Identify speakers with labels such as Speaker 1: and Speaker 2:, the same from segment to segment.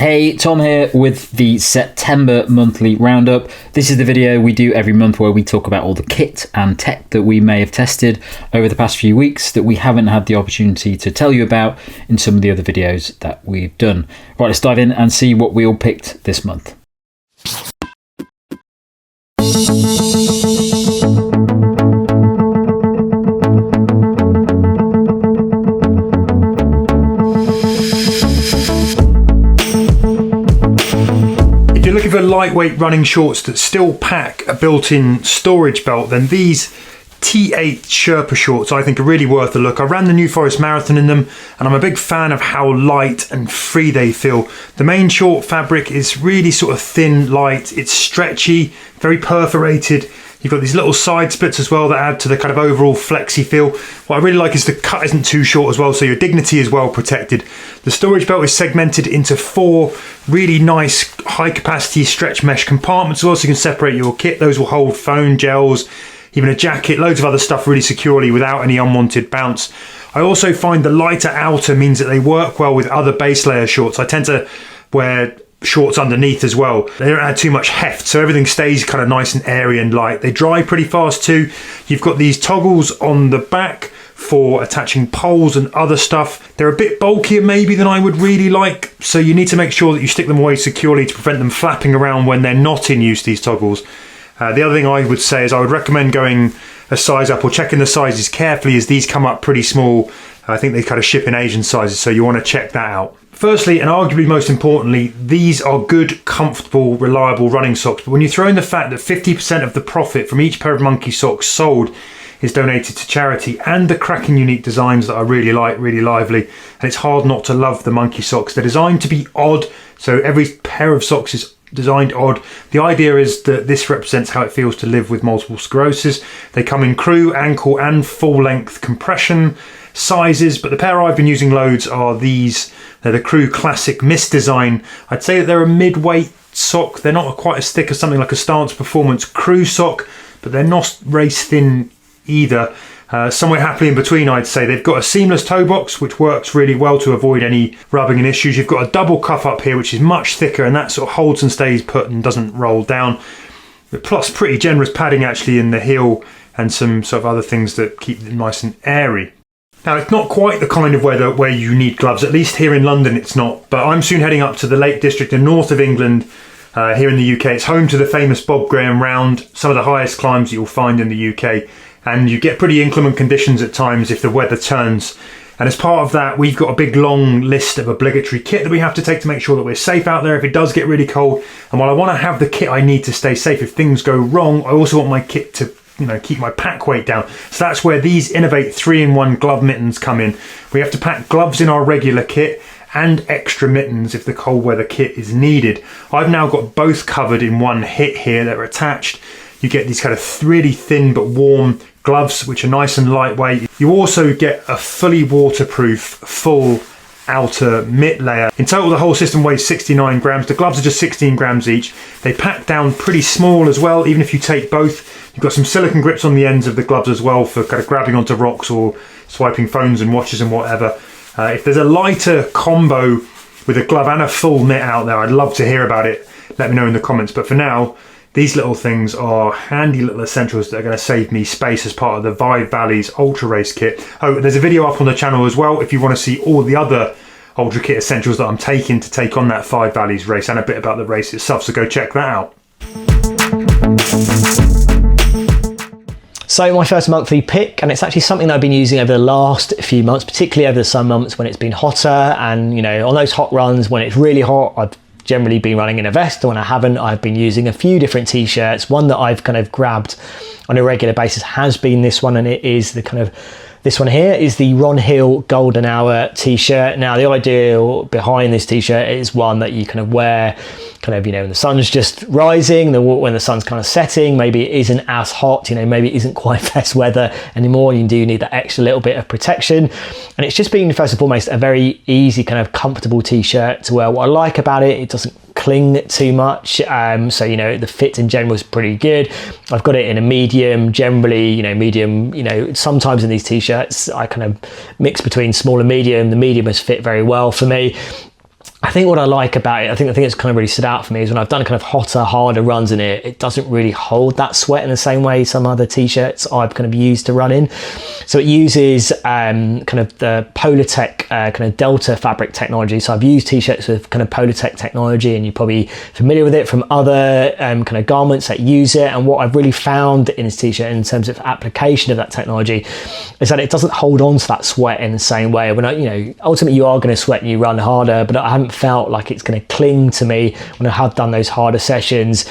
Speaker 1: Hey, Tom here with the September monthly roundup. This is the video we do every month where we talk about all the kit and tech that we may have tested over the past few weeks that we haven't had the opportunity to tell you about in some of the other videos that we've done. Right, let's dive in and see what we all picked this month.
Speaker 2: For lightweight running shorts that still pack a built-in storage belt, then these T8 Sherpa shorts I think are really worth a look. I ran the New Forest Marathon in them and I'm a big fan of how light and free they feel. The main short fabric is really sort of thin, light, it's stretchy, very perforated. You've got these little side splits as well that add to the kind of overall flexy feel. What I really like is the cut isn't too short as well, so your dignity is well protected. The storage belt is segmented into 4 really nice high capacity stretch mesh compartments as well, so you can separate your kit. Those will hold phone, gels, even a jacket, loads of other stuff really securely without any unwanted bounce. I also find the lighter outer means that they work well with other base layer shorts. I tend to wear shorts underneath as well. They don't add too much heft, so everything stays kind of nice and airy and light. They dry pretty fast too. You've got these toggles on the back for attaching poles and other stuff. They're a bit bulkier maybe than I would really like, so you need to make sure that you stick them away securely to prevent them flapping around when they're not in use, these toggles. The other thing I would say is I would recommend going a size up or checking the sizes carefully, as these come up pretty small. I think they kind of ship in Asian sizes, so you want to check that out. Firstly, and arguably most importantly, these are good, comfortable, reliable running socks. But when you throw in the fact that 50% of the profit from each pair of monkey socks sold is donated to charity, and the cracking unique designs that I really like, really lively, and it's hard not to love the monkey socks. They're designed to be odd, so every pair of socks is designed odd. The idea is that this represents how it feels to live with multiple sclerosis. They come in crew, ankle and full length compression sizes, but the pair I've been using loads are these. They're the Crew Classic Mist design. I'd say that they're a mid-weight sock. They're not quite as thick as something like a Stance Performance Crew sock, but they're not race thin either. Somewhere happily in between, I'd say. They've got a seamless toe box, which works really well to avoid any rubbing and issues. You've got a double cuff up here, which is much thicker, and that sort of holds and stays put and doesn't roll down. Plus pretty generous padding actually in the heel and some sort of other things that keep them nice and airy. Now, it's not quite the kind of weather where you need gloves, at least here in London it's not, but I'm soon heading up to the Lake District in north of England, here in the UK. It's home to the famous Bob Graham Round, some of the highest climbs you'll find in the UK, and you get pretty inclement conditions at times if the weather turns. And as part of that, we've got a big long list of obligatory kit that we have to take to make sure that we're safe out there if it does get really cold. And while I want to have the kit I need to stay safe if things go wrong, I also want my kit to keep my pack weight down. So that's where these Innovate 3-in-1 glove mittens come in. We have to pack gloves in our regular kit and extra mittens if the cold weather kit is needed. I've now got both covered in one hit here that are attached. You get these kind of really thin but warm gloves, which are nice and lightweight. You also get a fully waterproof full outer mitt layer. In total, the whole system weighs 69 grams. The gloves are just 16 grams each. They pack down pretty small as well, even if you take both. You've got some silicone grips on the ends of the gloves as well for kind of grabbing onto rocks or swiping phones and watches and whatever. If there's a lighter combo with a glove and a full mitt out there, I'd love to hear about it. Let me know in the comments. But for now, these little things are handy little essentials that are going to save me space as part of the Vive Valley's Ultra Race kit. Oh, there's a video up on the channel as well if you want to see all the other Ultra Kit essentials that I'm taking to take on that Five Valleys race and a bit about the race itself, so go check that out.
Speaker 3: So my first monthly pick, and it's actually something that I've been using over the last few months, particularly over the summer months when it's been hotter, and on those hot runs when it's really hot, I've generally been running in a vest, or when I haven't, I've been using a few different t-shirts. One that I've kind of grabbed on a regular basis has been this one, and it is the kind of this one here is the Ronhill Golden Hour t-shirt. Now, the idea behind this t-shirt is one that you kind of wear kind of, when the sun's just rising, when the sun's kind of setting, maybe it isn't as hot, maybe it isn't quite best weather anymore. You do need that extra little bit of protection. And it's just been, first and foremost, a very easy kind of comfortable t-shirt to wear. What I like about it, it doesn't cling too much. So, the fit in general is pretty good. I've got it in a medium, generally, medium, sometimes in these t-shirts, I kind of mix between small and medium. The medium has fit very well for me. I think what I like about it, I think the thing that's kind of really stood out for me is when I've done kind of hotter, harder runs in it, it doesn't really hold that sweat in the same way some other t-shirts I've kind of used to run in. So it uses kind of the Polartec kind of Delta fabric technology. So I've used t-shirts with kind of Polartec technology, and you're probably familiar with it from other kind of garments that use it. And what I've really found in this t-shirt in terms of application of that technology is that it doesn't hold on to that sweat in the same way. When ultimately you are going to sweat and you run harder, but I haven't felt like it's going to cling to me when I have done those harder sessions.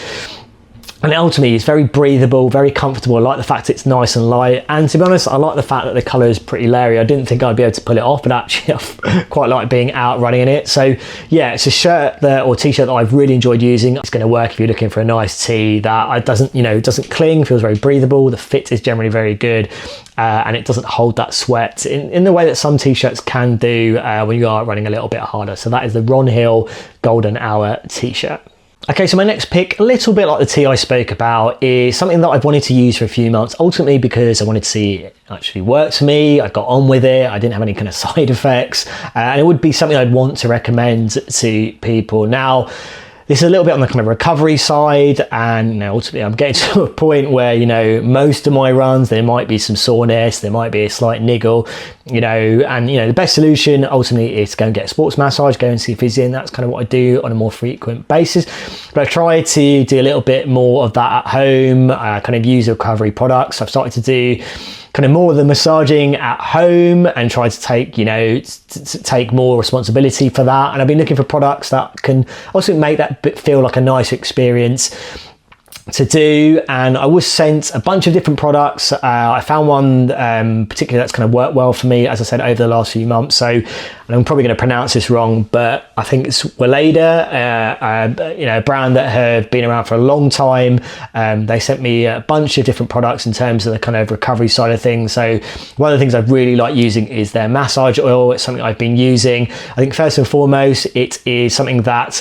Speaker 3: And ultimately it's very breathable, very comfortable. I like the fact it's nice and light, and to be honest, I like the fact that the colour is pretty leery. I didn't think I'd be able to pull it off, but actually I quite like being out running in it. So yeah, it's a shirt or t-shirt that I've really enjoyed using. It's going to work if you're looking for a nice tee that doesn't cling, feels very breathable. The fit is generally very good, and it doesn't hold that sweat in the way that some t-shirts can do when you are running a little bit harder. So that is the Ronhill Golden Hour t-shirt. Okay, so my next pick, a little bit like the tee I spoke about, is something that I've wanted to use for a few months, ultimately because I wanted to see it actually work for me. I got on with it, I didn't have any kind of side effects, and it would be something I'd want to recommend to people. Now, this is a little bit on the kind of recovery side, and ultimately I'm getting to a point where most of my runs there might be some soreness, there might be a slight niggle, and the best solution ultimately is to go and get a sports massage, go and see a physio, and that's kind of what I do on a more frequent basis. But I try to do a little bit more of that at home, kind of use recovery products. I've started to do kind of more of the massaging at home and try to take, take more responsibility for that. And I've been looking for products that can also make that feel like a nice experience to do, and I was sent a bunch of different products. I found one particularly that's kind of worked well for me, as I said, over the last few months. So, and I'm probably going to pronounce this wrong, but I think it's Weleda, a brand that have been around for a long time. They sent me a bunch of different products in terms of the kind of recovery side of things. So one of the things I really like using is their massage oil. It's something I've been using. I think first and foremost, it is something that,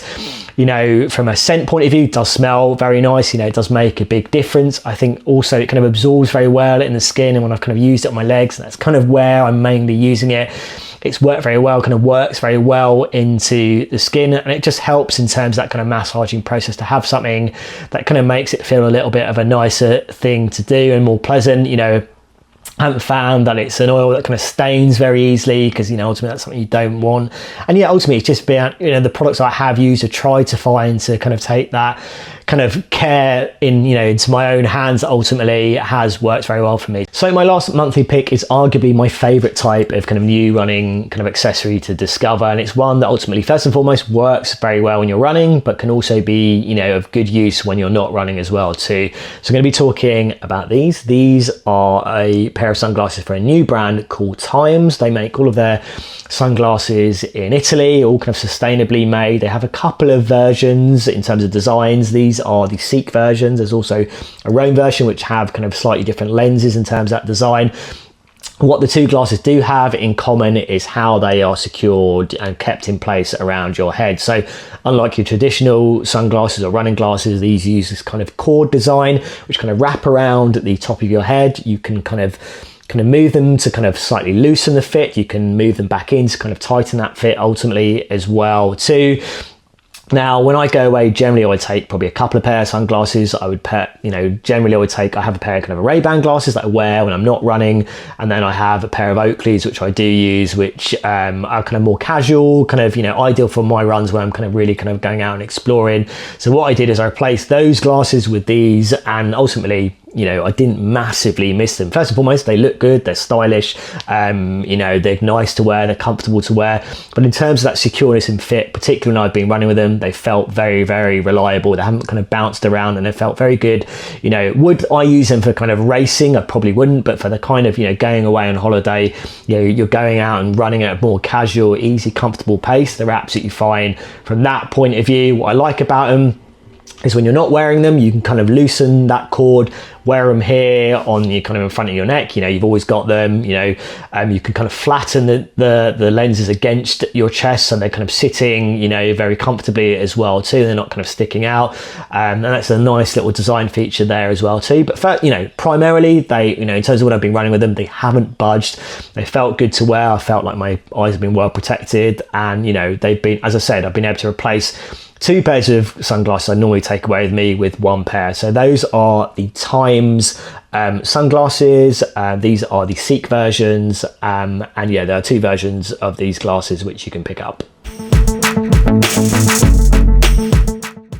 Speaker 3: from a scent point of view, does smell very nice. It does make a big difference. I think also it kind of absorbs very well in the skin, and when I've kind of used it on my legs, that's kind of where I'm mainly using it. It's worked very well, kind of works very well into the skin, and it just helps in terms of that kind of massaging process to have something that kind of makes it feel a little bit of a nicer thing to do and more pleasant. I haven't found that it's an oil that kind of stains very easily, because ultimately that's something you don't want. And ultimately it's just been the products I have used to try to find to kind of take that kind of care into my own hands. Ultimately has worked very well for me. So my last monthly pick is arguably my favorite type of kind of new running kind of accessory to discover, and it's one that ultimately first and foremost works very well when you're running, but can also be of good use when you're not running as well too. So I'm going to be talking about these. These are a pair of sunglasses for a new brand called Times. They make all of their sunglasses in Italy, all kind of sustainably made. They have a couple of versions in terms of designs. These are the Seek versions. There's also a Rome version which have kind of slightly different lenses in terms of that design. What the two glasses do have in common is how they are secured and kept in place around your head. So unlike your traditional sunglasses or running glasses, these use this kind of cord design which kind of wrap around the top of your head. You can kind of move them to kind of slightly loosen the fit. You can move them back in to kind of tighten that fit ultimately as well too. Now, when I go away, generally I would take probably a couple of pairs of sunglasses. I would pair, generally I have a pair of kind of Ray-Ban glasses that I wear when I'm not running. And then I have a pair of Oakleys, which I do use, which are kind of more casual, kind of, ideal for my runs where I'm kind of really kind of going out and exploring. So what I did is I replaced those glasses with these, and ultimately, I didn't massively miss them. First and foremost, they look good, they're stylish, they're nice to wear, they're comfortable to wear. But in terms of that secureness and fit, particularly when I've been running with them, they felt very, very reliable. They haven't kind of bounced around, and they felt very good. Would I use them for kind of racing? I probably wouldn't, but for the kind of, going away on holiday, you're going out and running at a more casual, easy, comfortable pace, they're absolutely fine. From that point of view, what I like about them is when you're not wearing them, you can kind of loosen that cord, wear them here on your kind of in front of your neck. You know, you've always got them. You know, you can kind of flatten the lenses against your chest, so they're kind of sitting, you know, very comfortably as well too. They're not kind of sticking out, and that's a nice little design feature there as well too. But for, you know, primarily they, you know, in terms of what I've been running with them, they haven't budged. They felt good to wear. I felt like my eyes have been well protected, and you know, they've been, as I said, I've been able to replace 2 pairs of sunglasses I normally take away with me with 1 pair. So those are the Times sunglasses. These are the Seek versions, and yeah, there are 2 versions of these glasses which you can pick up.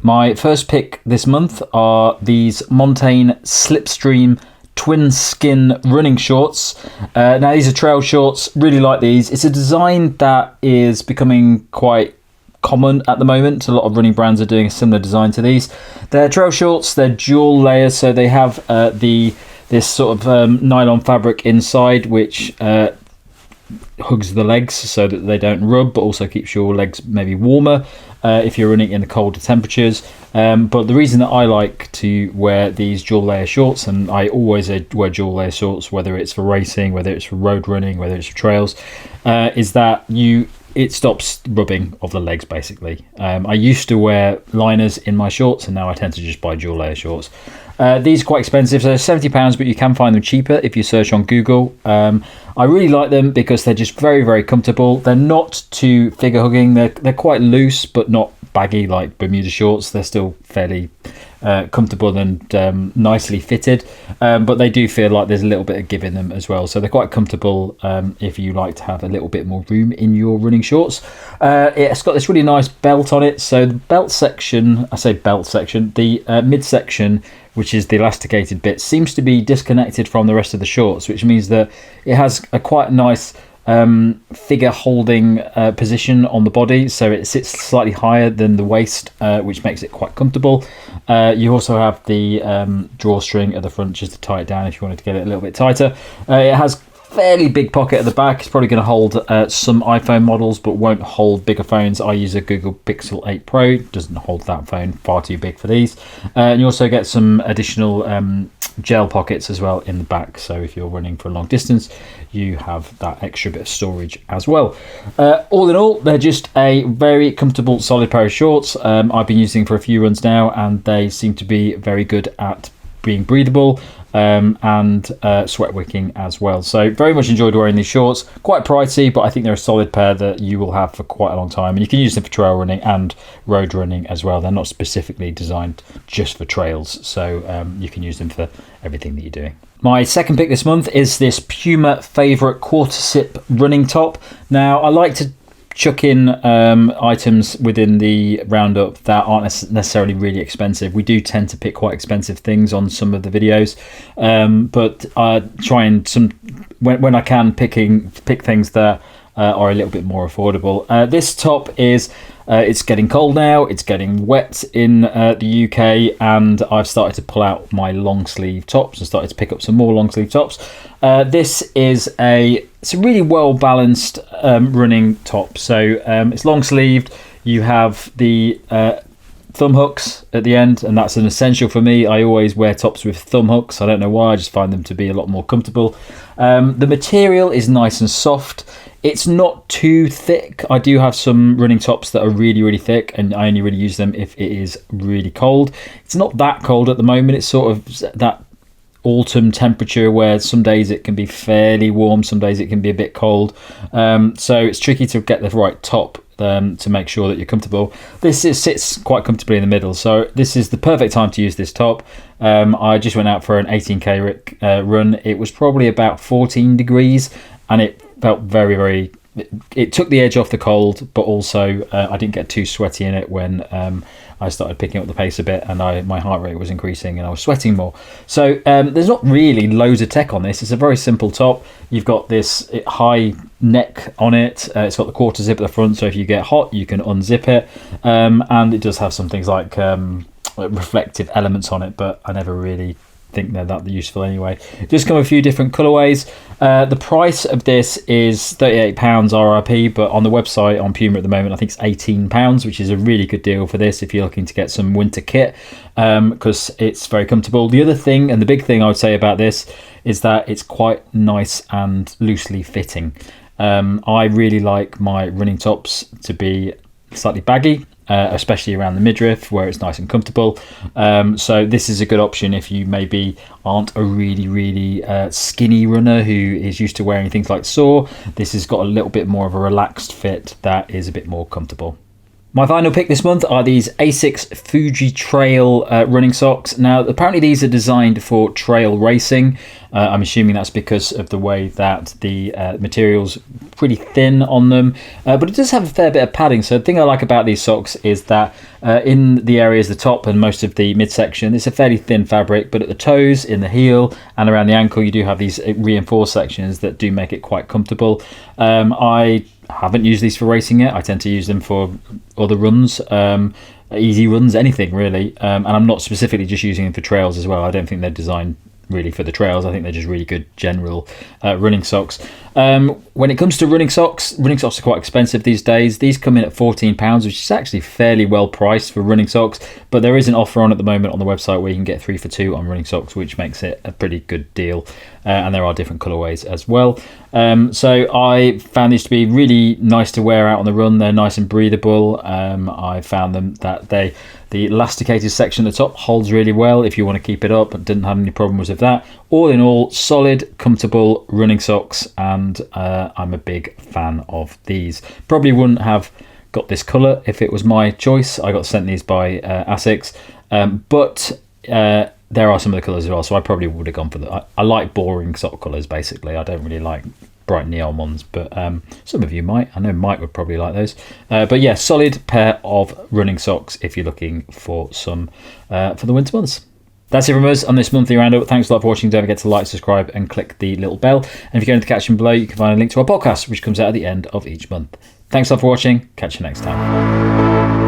Speaker 1: My first pick this month are these Montane Slipstream twin skin running shorts. Now these are trail shorts, really like these. It's a design that is becoming quite common at the moment. A lot of running brands are doing a similar design to these. They're trail shorts, they're dual layers, so they have this sort of nylon fabric inside which hugs the legs so that they don't rub, but also keeps your legs maybe warmer if you're running in the colder temperatures. But the reason that I like to wear these dual layer shorts, and I always wear dual layer shorts, whether it's for racing, whether it's for road running, whether it's for trails, is that it stops rubbing of the legs basically. I used to wear liners in my shorts, and now I tend to just buy dual layer shorts. These are quite expensive, so they're £70, but you can find them cheaper if you search on Google. I really like them because they're just very, very comfortable. They're not too figure hugging. They're quite loose, but not baggy like Bermuda shorts. They're still fairly comfortable and nicely fitted, but they do feel like there's a little bit of give in them as well, so they're quite comfortable if you like to have a little bit more room in your running shorts. It's got this really nice belt on it, so the belt section, I say belt section, the midsection, which is the elasticated bit, seems to be disconnected from the rest of the shorts, which means that it has a quite nice figure holding position on the body, so it sits slightly higher than the waist, which makes it quite comfortable. You also have the drawstring at the front just to tie it down if you wanted to get it a little bit tighter. It has fairly big pocket at the back. It's probably going to hold some iPhone models, but won't hold bigger phones. I use a Google Pixel 8 Pro. It doesn't hold that phone, far too big for these. And you also get some additional gel pockets as well in the back, so if you're running for a long distance, you have that extra bit of storage as well. All in all, they're just a very comfortable, solid pair of shorts. I've been using for a few runs now, and they seem to be very good at being breathable and sweat wicking as well. So very much enjoyed wearing these shorts. Quite pricey, but I think they're a solid pair that you will have for quite a long time, and you can use them for trail running and road running as well. They're not specifically designed just for trails, so you can use them for everything that you're doing. My second pick this month is this Puma Favourite Quarter Sip running top. Now, I like to chuck in items within the roundup that aren't necessarily really expensive. We do tend to pick quite expensive things on some of the videos, but I try and when I can pick things that are a little bit more affordable. This top is it's getting cold now, it's getting wet in the UK, and I've started to pull out my long sleeve tops and started to pick up some more long sleeve tops. This is it's a really well balanced running top. So it's long sleeved. You have the thumb hooks at the end, and that's an essential for me. I always wear tops with thumb hooks. I don't know why, I just find them to be a lot more comfortable. The material is nice and soft. It's not too thick. I do have some running tops that are really, really thick, and I only really use them if it is really cold. It's not that cold at the moment. It's sort of that autumn temperature where some days it can be fairly warm, some days it can be a bit cold. So it's tricky to get the right top to make sure that you're comfortable. This sits quite comfortably in the middle, so this is the perfect time to use this top. I just went out for an 18k run. It was probably about 14 degrees, and it felt very, very, it took the edge off the cold, but also I didn't get too sweaty in it when I started picking up the pace a bit, and my heart rate was increasing and I was sweating more. So there's not really loads of tech on this. It's a very simple top. You've got this high neck on it. It's got the quarter zip at the front, so if you get hot you can unzip it, and it does have some things like reflective elements on it, but I never really think they're that useful anyway. Just come a few different colourways. The price of this is £38 RRP, but on the website on Puma at the moment I think it's £18, which is a really good deal for this if you're looking to get some winter kit, because it's very comfortable. The other thing, and the big thing I would say about this, is that it's quite nice and loosely fitting. I really like my running tops to be slightly baggy, especially around the midriff where it's nice and comfortable. So this is a good option if you maybe aren't a really skinny runner who is used to wearing things like Soar. This has got a little bit more of a relaxed fit that is a bit more comfortable. My final pick this month are these Asics Fujitrail running socks. Now, apparently these are designed for trail racing. I'm assuming that's because of the way that the material's pretty thin on them, but it does have a fair bit of padding. So the thing I like about these socks is that in the areas, the top and most of the midsection, it's a fairly thin fabric, but at the toes, in the heel and around the ankle, you do have these reinforced sections that do make it quite comfortable. I haven't used these for racing yet. I tend to use them for other runs, easy runs, anything really, and I'm not specifically just using them for trails as well. I don't think they're designed really for the trails. I think they're just really good general running socks. When it comes to running socks are quite expensive these days. These come in at £14, which is actually fairly well priced for running socks, but there is an offer on at the moment on the website where you can get 3 for 2 on running socks, which makes it a pretty good deal, and there are different colorways as well. So I found these to be really nice to wear out on the run. They're nice and breathable. I found them that the elasticated section at the top holds really well if you want to keep it up, and didn't have any problems with that. All in all, solid, comfortable running socks, and I'm a big fan of these. Probably wouldn't have got this colour if it was my choice. I got sent these by Asics, but there are some of the colours as well, so I probably would have gone for that. I like boring sock colours, basically. I don't really like bright neon ones, but some of you might. I know Mike would probably like those. But yeah, solid pair of running socks if you're looking for some for the winter months. That's it from us on this monthly roundup. Thanks a lot for watching. Don't forget to like, subscribe and click the little bell. And if you go into the caption below, you can find a link to our podcast, which comes out at the end of each month. Thanks a lot for watching. Catch you next time.